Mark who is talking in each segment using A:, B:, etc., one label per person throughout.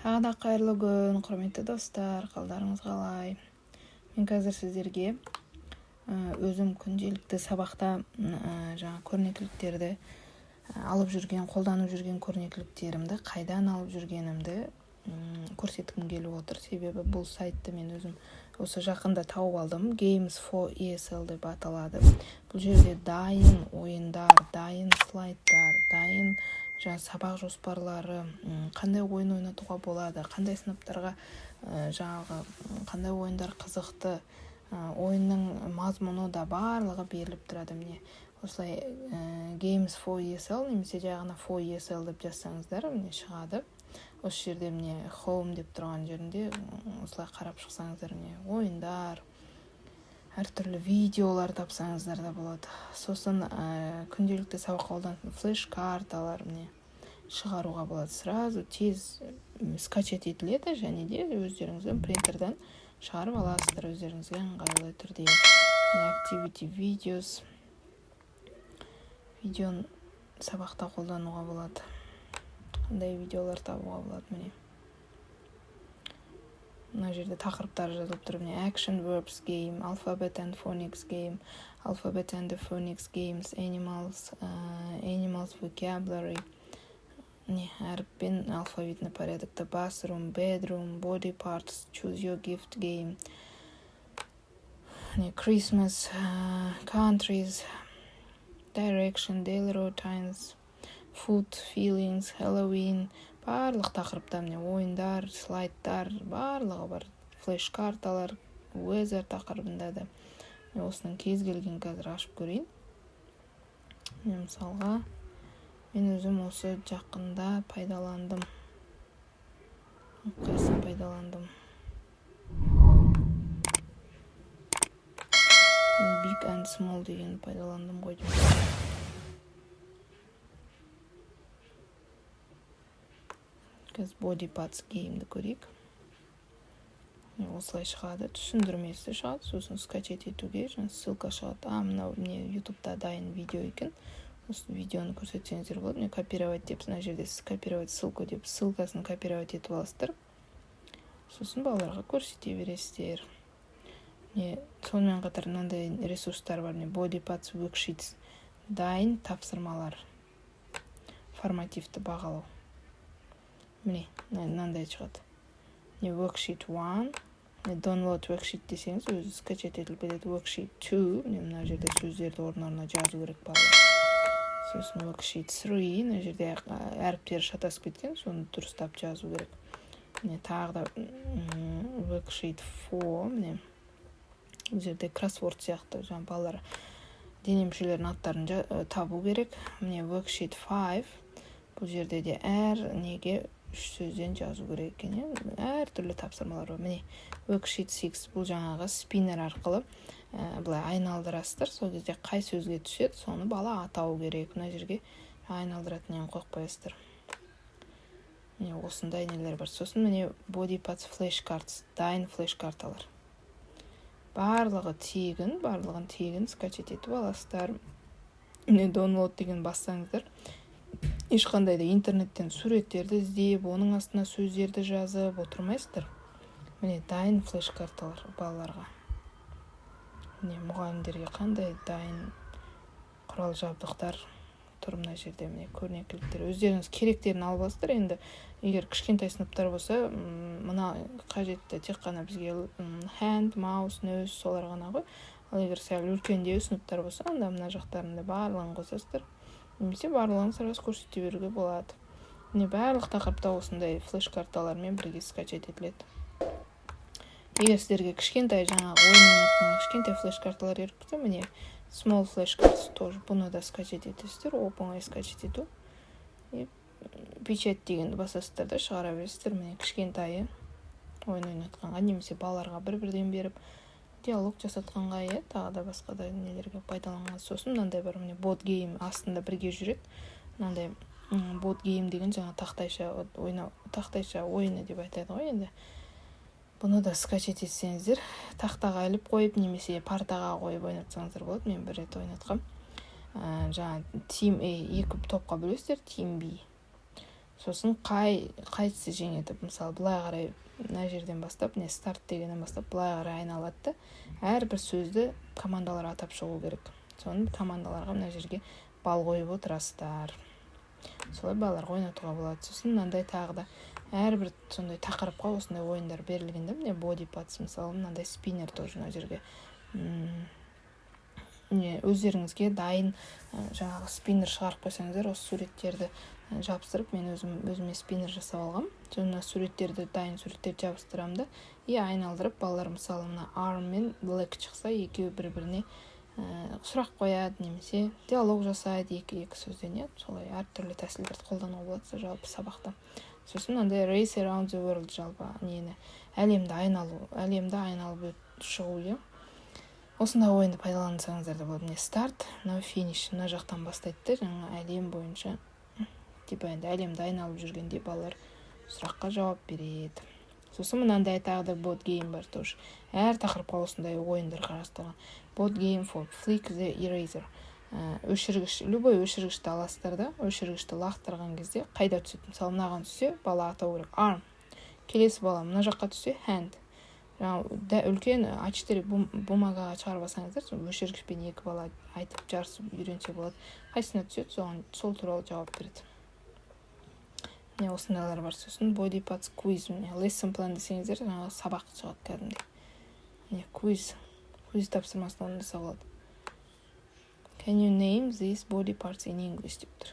A: Тағы да қайырлы күн, құрметті достар, қалдарыңыз қалай? Мен қазір сіздерге өзім күнделікті сабақта жаңа көрнекіліктерді алып жүрген, қолданып жүрген көрнекіліктерімді, қайдан алып жүргенімді көрсеткім келіп отыр. Себебі бұл сайтты мен өзім осы жақында тауып алдым. Games for ESL деп аталады. Бұл жерде дайын ойындар, дайын слайдтар, дайын сабақ жоспарлары, қандай ойын ойнатуға болады, қандай сыныптарға қандай ойындар қызықты, ойынның мазмұны да барлығы беріліп тұрады. Міне осылай Games for ESL немесе жағына for ESL деп жазсаңыздар, міне шығады. Осы жерде міне Home деп тұрған жерінде осылай қарап шықсаңыздар, міне ойындар, әртүрлі видеолар тапсаңыздар да болады. Сосын күнделікті сабаққа қолданатын флеш-карталар міне шығаруға болады. Сразу тез скачать етіледі, және де өздеріңіздің принтерден шығарып аласыздар өздеріңізге ыңғайлы түрде. Activity videos, видеоны сабақта қолдануға болады. Қандай видеолар табуға болады міне. Мына жерде тақырыптар жазылып тұр. Action verbs game, alphabet and phonics game, alphabet and phonics games, animals vocabulary. Әріппен алфавитный порядокта bathroom, bedroom, body parts, choose your gift game. Christmas, countries, direction, daily routines, food, feelings, Halloween. Барлық тақырыпта ойындар, слайдтар, барлығы бар. Флеш-карталар, weather тақырыбында да. Осының кез келген қазір ашып көрейін. Мысалға, мен өзім осы жақында пайдаландым. Қайсын пайдаландым? Big and small деген пайдаландым ғой. Қазір body parts game'ді көрейік. Осылай шығады, түсіндірмесі шығады, сосын скачать етуге ссылка шығады. Мынау YouTube'да дайын видео екен. Осы видеоны көрсетсеңіздер болады. Мен копировать деп, мына жерде копировать ссылку деп, ссылкасын копировать етіп аласыздар. Сосын балаларға көрсете бересіздер. Сонымен қатар мынандай ресурстар бар. Body parts worksheets, дайын тапсырмалар, формативті бағалау. Міне, мынандай шығады. Worksheet 1, download worksheet десеңіз, өзі скачать етіліп кетеді. Worksheet 2, мына жерде сөздерді орын-орнына жазу керек барлығы. Сосын worksheet 3, мына жерде әріптері шатасып кеткен, соны дұрыстап жазу керек. Тағы да worksheet 4, міне бұл жерде кроссворд сияқты, балалар дене мүшелерінің аттарын табу керек. Міне worksheet 5, бұл жерде де неге 3 сөзден жазу керек екен. Әртүрлі тапсырмалар бар. Міне worksheet 6, бұл жаңағы спиннер арқылы былай айналдырасыздар. Сол кезде қай сөзге түседі, соны бала атау керек. Мына жерге айналдыратыннен қойып қоясыздар. Міне осындай нелер бар. Сосын міне body parts flashcards, дайын флеш-карталар. Барлығын тегін скачать етіп аласыздар. Міне download деген бассаңыздар, ешқандай да интернеттен суреттерді іздеп, оның астына сөздерді жазып отырмайсыздар. Міне дайын флеш-карталар балаларға. Міне мұғалімдерге қандай дайын құрал жабдықтар тұр мына жерде. Міне көрнекіліктер. Өздеріңіз керектерін алып аласыздар. Енді егер кішкентай сыныптар болса, мына қажетті тек қана бізге hand, mouse, nose солар ғана ғой. Ал егер сәл үлкендеу сыныптар болса, онда мына жақтарында барлығын қосасыздар. Немесе барлығын сразу көрсете беруге болады. Міне барлық тақырыпта осындай флеш-карталармен бірге скачать етіледі. Егер сіздерге кішкентай кішкентай флеш-карталар керек болса, міне small flashcards тоже бұны да скачать етесіздер, оп-оңай скачать ету. Печать дегенді басасыздар да шығара бересіздер. Міне кішкентайы ойын ойнатқанға, немесе балаларға бір-бірден беріп диалог жасатқанға, тағы да басқа да нелерге пайдаланған. Сосын мынандай бар, міне board game астында бірге жүреді. Мынандай board game деген жаңа тақтайша ойыны деп айтады ғой енді. Бұны да скачать етсеңіздер, тақтаға іліп қойып, немесе партаға қойып ойнатсаңыздар болады. Мен бір рет ойнатқам. Жаңа Team A 2 топқа бөлесіздер, Team B. сосын қайсысы жеңеді, мысалы былай қарай мына жерден бастап, не старт дегеннен бастап былай қарай айналады. Әрбір сөзді командалар атап шығу керек. Соны командаларға мына жерге бал қойып отырасыздар. Солай балаларға ойнатуға болады. Сосын мынандай тағы да әрбір сондай тақырыпқа осындай ойындар берілгенде, міне body parts, мысалы мынандай спиннер тоже мына жерге өздеріңізге дайын жаңағы спиннер шығарып қойсаңыздар, осы суреттерді жабыстырып, мен өзіме спиннер жасап алғам. Сонда суреттерді, дайын суреттерді жабыстырамын да, айналдырып, балалар мысалы мына arm мен leg шықса, екеуі бір-біріне сұрақ қояды, немесе диалог жасайды екі сөзден, солай әртүрлі тәсілдерді қолдануға болады жалпы сабақта. Сосын мынандай race around the world, жалпы әлемді айналып шығу, осындай ойынды пайдалансаңыздар да болады. Старт, финиш, мына жақтан бастайды, жаңа әлем бойынша, енді әлемді айналып жүргенде балалар сұраққа жауап береді. Сосын мынандай тағы да board game бар тоже. Әр тақырыпқа осындай ойындар қарастырған. Board game for flick the eraser. Өшіргіш, любой өшіргішті аласыздар да, өшіргішті лақтырған кезде қайда түседі? Мысалы мынаған түссе, бала атау керек arm. Келесі бала мына жаққа түссе hand. Үлкен А4 бумагаға шығарып алсаңыздар, өшіргішпен екі бала айтып жарысып үйренсе болады. Қайсына түседі, соған сол туралы жауап береді. Осындайлар бар. Сосын body parts quiz, lesson plan десеңіздер, сабақ шығады кәдімгідей. Quiz тапсырмасын орындаса болады. Can you name these body parts in English деп тұр.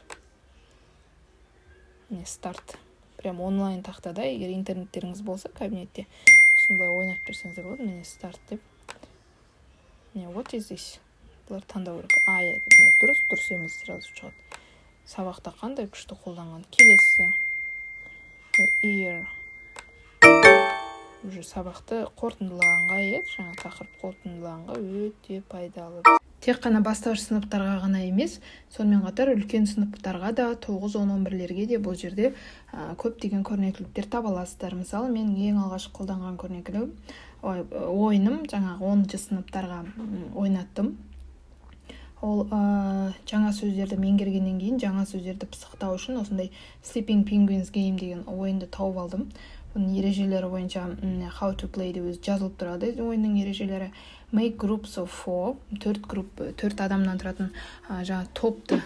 A: Старт. Прям онлайн тақтада, егер интернеттеріңіз болса, кабинетте осындай ойнап берсеңіздер болады. Старт деп. What is this? Бұлар таңдау керек. Дұрыс емес сразу шығады. Сабақта қандай күшті қолданған. Келесі. Ear. Уже сабақты қорытындылағанға жаңа тақырып қорытындылағанға өте пайдалы. Тек қана бастауыш сыныптарға ғана емес, сонымен қатар үлкен сыныптарға да, 9, 10, 11-лерге де бұл жерде көптеген көрнекіліктер таба аласыздар. Мысалы, мен ең алғаш қолданған көрнекілік ойыным жаңағы 10 сыныптарға ойнаттым. Ол жаңа сөздерді меңгергеннен кейін жаңа сөздерді пысықтау үшін осындай Sleeping Penguins Game деген ойынды тауып алдым. Оның ережелері бойынша How to Play деп өзі жазылып тұрады. Ойынның ережелері Make groups of 4 адамнан тұратын жаңа топты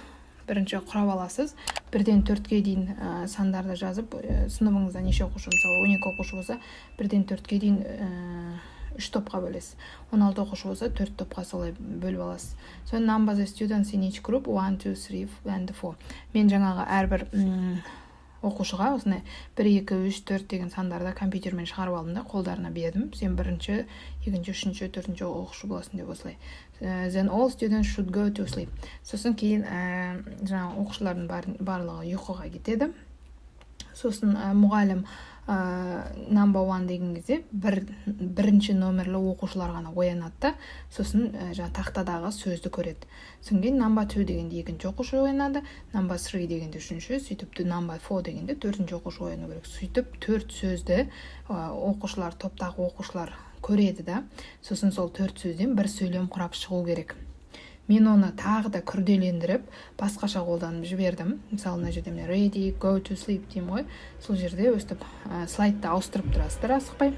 A: бірінші құрап аласыз. 1-ден 4-ге дейін сандарды жазып, сыныбыңызда неше оқушы, мысалы 12 оқушы болса, 1-ден 4-ге дейін 3 топқа бөлесіз. 16 оқушы болса 4 топқа солай бөліп аласыз. Соны number the students in each group 1, 2, 3 and 4. Мен жаңағы әрбір оқушыға осындай 1, 2, 3, 4 деген сандарды компьютермен шығарып алдым да, қолдарына бердім. Сен бірінші, екінші, үшінші, төртінші оқушы боласың деп осылай. Then all students should go to sleep. Сосын кейін жаңағы оқушылардың барлығы ұйқыға кетеді. Сосын мұғалім number 1 деген кезде бірінші номерлі оқушылар ғана оянады. Сосын тақтадағы сөзді көреді. Сосын кейін number 2 дегенде екінші оқушы оянады, number 3 дегенде үшінші, сөйтіп number 4 дегенде төртінші оқушы ояну керек. Сөйтіп 4 сөзді оқушылар, топтағы оқушылар көреді да. Сосын сол 4 сөзден бір сөйлем құрап шығу керек. Мен оны тағы да күрделендіріп, басқаша қолданып жібердім. Мысалы, мына жерде ready, go to sleep деймін ғой. Сол жерде өстіп слайдты ауыстырып тұрасыздар, асықпай.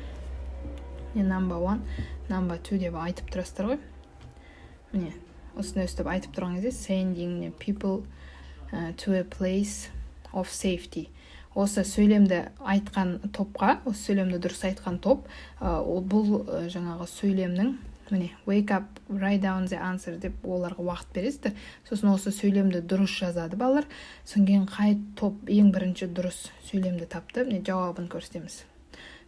A: Number 1, number 2 деп айтып тұрасыздар ғой. Міне, осыны өстіп айтып тұрған кезде sending people to a place of safety. Осы сөйлемді айтқан топқа, осы сөйлемді дұрыс айтқан топ, бұл жаңағы сөйлемнің wake up, write down the answer деп оларға уақыт бересіздер. Сосын осы сөйлемді дұрыс жазады балалар. Сосын кейін қай топ ең бірінші дұрыс сөйлемді тапты, жауабын көрсетеміз.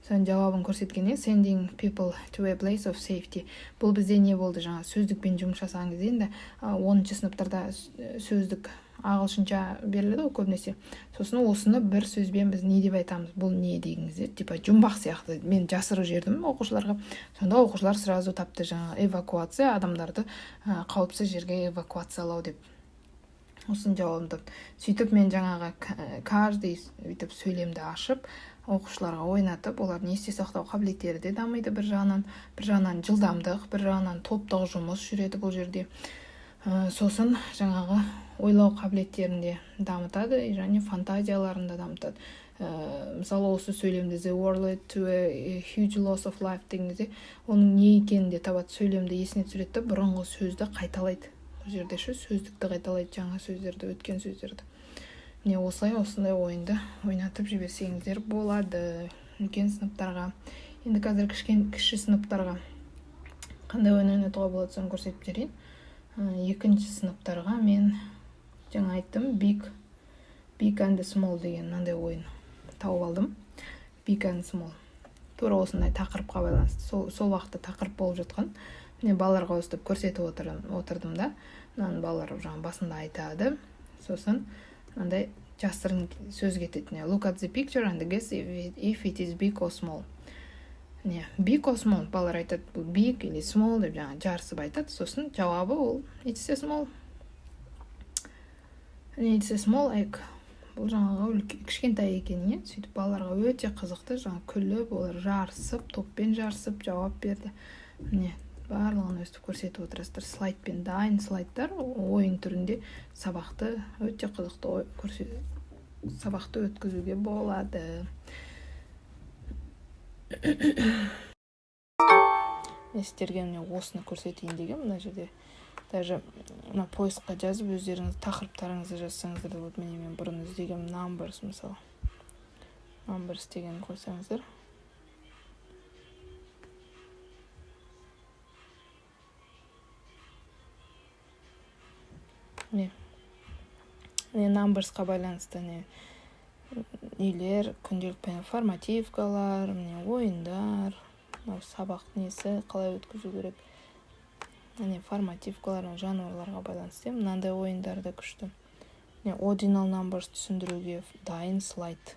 A: Сосын жауабын көрсеткенде sending people to a place of safety. Бұл бізде не болды? Жаңа сөздікпен жұмыс жасаған кезде енді 10-шы сыныптарда сөздік ағылшынша беріледі ғой көбінесе. Сосын осыны бір сөзбен біз не деп айтамыз? Бұл не дегеніңізде, типа жұмбақ сияқты. Мен жасырып жібердім оқушыларға. Сонда оқушылар сразу тапты, жаңа эвакуация, адамдарды қауіпсіз жерге эвакуациялау деп. Осын жауабын тапты. Сөйтіп мен жаңағы каждый өйтіп сөйлемді ашып, оқушыларға ойнатып, олар есте сақтау қабілеттері де дамиды бір жағынан жылдамдық, бір жағынан топтық жұмыс жүреді бұл жерде. Сосын жаңағы ойлау қабілеттерін де дамытады және фантазияларын да дамытады. Мысалы осы сөйлемде the world led to a huge loss of life дегенде оның не екенін де табады, сөйлемді есіне түсіреді да бұрынғы сөзді қайталайды. Бұл жерде сөздікті қайталайды, жаңа сөздерді, өткен сөздерді. Міне осындай ойынды ойнатып жіберсеңіздер болады үлкен сыныптарға. Енді қазір кіші сыныптарға қандай ойын ойнатуға болады соны көрсетіп берейін. Екінші сыныптарға мен жаңа айттым, big and small деген мынандай ойын тауып алдым. Big and small. Тура осындай тақырыпқа байланысты. Сол уақытта тақырып болып жатқан. Мен балаларға өстіп көрсетіп отырдым да. Мынаны балалар жаңа басында айтады. Сосын мынандай жасырын сөз кетеді. Look at the picture and guess if it is big or small. Big or small. Балалар айтады, бұл big или small деп жаңа жарысып айтады. Сосын жауабы ол it's a small. It's a small egg. Бұл жаңағы кішкентай екен, сөйтіп балаларға өте қызықты, жаңа күліп, олар жарысып, топпен жарысып жауап берді. Міне, барлығын өстіп көрсетіп отырасыздар. Слайдпен дайын слайдтар ойын түрінде сабақты өте қызықты сабақты өткізуге болады. Сіздерге міне осыны көрсетейін деген, мына жерде даже поискқа жазып өздеріңіз тақырыптарыңызды жазсаңыздар да болады. Мен бұрын іздеген numbers мысалы. Numbers деген қойсаңыздар. Numbersқа байланысты нелер, күнделік пен формативкалар, ойындар, сабақ несі қалай өткізу керек. Формативкалар, жануарларға байланысты. Мынандай ойындарды күшті. Ordinal numbers түсіндіруге дайын слайд.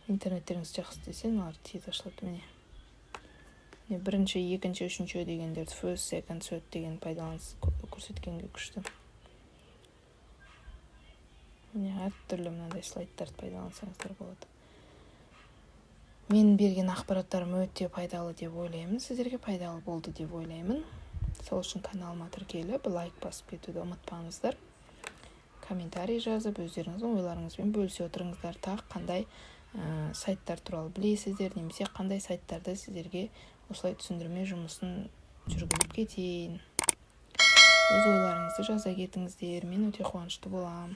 A: Интернеттеріңіз жақсы десе, олар тез ашылады. Міне. Бірінші, екінші, үшінші дегендерді first, second, third деген пайдаланыс көрсеткенге күшті. Әртүрлі мынандай слайдтарды пайдалансаңыздар болады. Мен берген ақпараттарым өте пайдалы деп ойлаймын. Сіздерге пайдалы болды деп ойлаймын. Сол үшін каналыма тіркеліп, лайк басып кетуді ұмытпаңыздар. Комментарий жазып, өздеріңіздің ойларыңызбен бөлісе отырыңыздар. Тағы қандай сайттар туралы білесіздер, немесе қандай сайттарды сіздерге осылай түсіндірме жұмысын жүргізіп кетейін. Өз ойларыңызды жаза кетіңіздер. Мен өте қуанышты боламын.